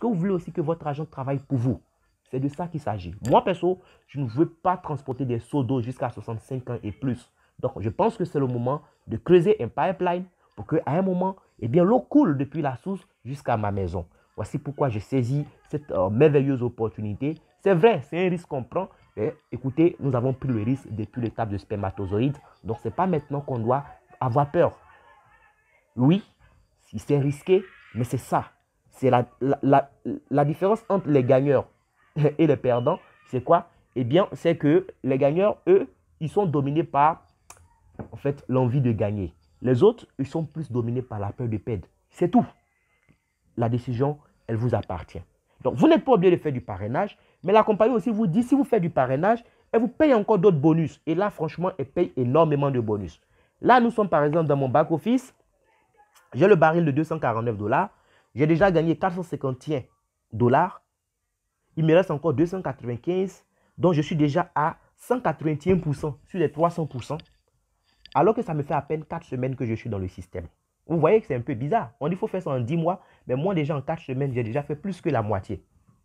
que vous voulez aussi que votre agent travaille pour vous. C'est de ça qu'il s'agit. Moi, perso, je ne veux pas transporter des seaux d'eau jusqu'à 65 ans et plus. Donc, je pense que c'est le moment de creuser un pipeline pour qu'à un moment, eh bien, l'eau coule depuis la source jusqu'à ma maison. Voici pourquoi je saisis cette merveilleuse opportunité. C'est vrai, c'est un risque qu'on prend. Mais écoutez, nous avons pris le risque depuis l'étape de spermatozoïde. Donc, ce n'est pas maintenant qu'on doit avoir peur. Oui, c'est risqué, mais c'est ça. C'est la différence entre les gagneurs et les perdants. C'est quoi? Eh bien, c'est que les gagneurs, eux, ils sont dominés par, en fait, l'envie de gagner. Les autres, ils sont plus dominés par la peur de perdre. C'est tout. La décision, elle vous appartient. Donc, vous n'êtes pas obligé de faire du parrainage, mais la compagnie aussi vous dit, si vous faites du parrainage, elle vous paye encore d'autres bonus. Et là, franchement, elle paye énormément de bonus. Là, nous sommes par exemple dans mon back-office. J'ai le baril de 249 $. J'ai déjà gagné 451 $. Il me reste encore 295, donc je suis déjà à 181% sur les 300%. Alors que ça me fait à peine 4 semaines que je suis dans le système. Vous voyez que c'est un peu bizarre. On dit qu'il faut faire ça en 10 mois, mais moi déjà en 4 semaines, j'ai déjà fait plus que la moitié.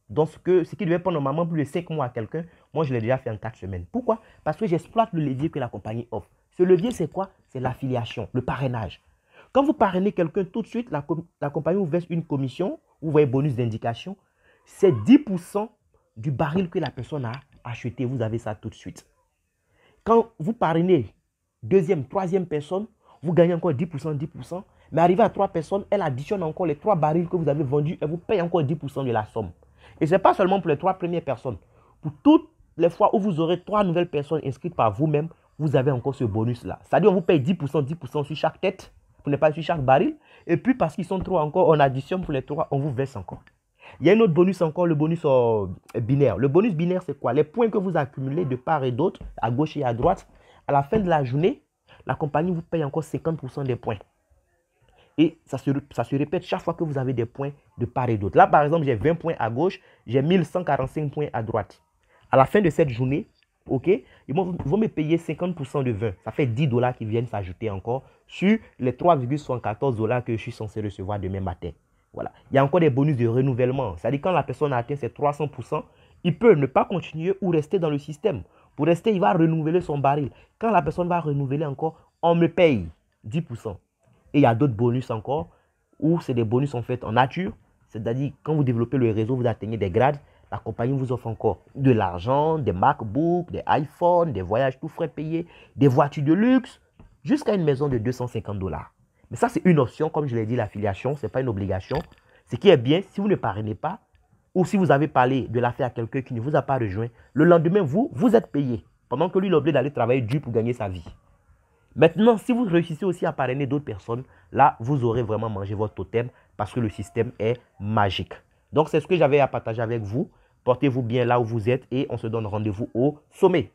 Donc ce qui devait prendre normalement plus de 5 mois à quelqu'un, moi je l'ai déjà fait en 4 semaines. Pourquoi? Parce que j'exploite le levier que la compagnie offre. Ce levier, c'est quoi? C'est l'affiliation, le parrainage. Quand vous parrainez quelqu'un tout de suite, la compagnie vous verse une commission, vous voyez bonus d'indication, c'est 10% du baril que la personne a acheté. Vous avez ça tout de suite. Quand vous parrainez deuxième, troisième personne, vous gagnez encore 10%, 10%. Mais arrivé à 3 personnes, elle additionne encore les 3 barils que vous avez vendus et vous paye encore 10% de la somme. Et ce n'est pas seulement pour les 3 premières personnes. Pour toutes les fois où vous aurez 3 nouvelles personnes inscrites par vous-même, vous avez encore ce bonus-là. C'est-à-dire on vous paye 10%, 10% sur chaque tête, pour ne pas sur chaque baril. Et puis parce qu'ils sont 3 encore, on additionne pour les 3, on vous verse encore. Il y a un autre bonus encore, le bonus binaire. Le bonus binaire, c'est quoi? Les points que vous accumulez de part et d'autre, à gauche et à droite, à la fin de la journée, la compagnie vous paye encore 50% des points. Et ça se répète chaque fois que vous avez des points de part et d'autre. Là, par exemple, j'ai 20 points à gauche, j'ai 1145 points à droite. À la fin de cette journée, ok, ils vont me payer 50% de 20. Ça fait 10 $ qui viennent s'ajouter encore sur les 3,74 $ que je suis censé recevoir demain matin. Voilà. Il y a encore des bonus de renouvellement. C'est-à-dire quand la personne a atteint ses 300%, il peut ne pas continuer ou rester dans le système. Pour rester, il va renouveler son baril. Quand la personne va renouveler encore, on me paye 10%. Et il y a d'autres bonus encore, où c'est des bonus en fait en nature. C'est-à-dire quand vous développez le réseau, vous atteignez des grades, la compagnie vous offre encore de l'argent, des MacBooks, des iPhones, des voyages tout frais payés, des voitures de luxe, jusqu'à une maison de 250 $. Mais ça, c'est une option, comme je l'ai dit, l'affiliation, ce n'est pas une obligation. Ce qui est bien, si vous ne parrainez pas, ou si vous avez parlé de l'affaire à quelqu'un qui ne vous a pas rejoint, le lendemain, vous êtes payé, pendant que lui, il est obligé d'aller travailler dur pour gagner sa vie. Maintenant, si vous réussissez aussi à parrainer d'autres personnes, là, vous aurez vraiment mangé votre totem parce que le système est magique. Donc, c'est ce que j'avais à partager avec vous. Portez-vous bien là où vous êtes et on se donne rendez-vous au sommet.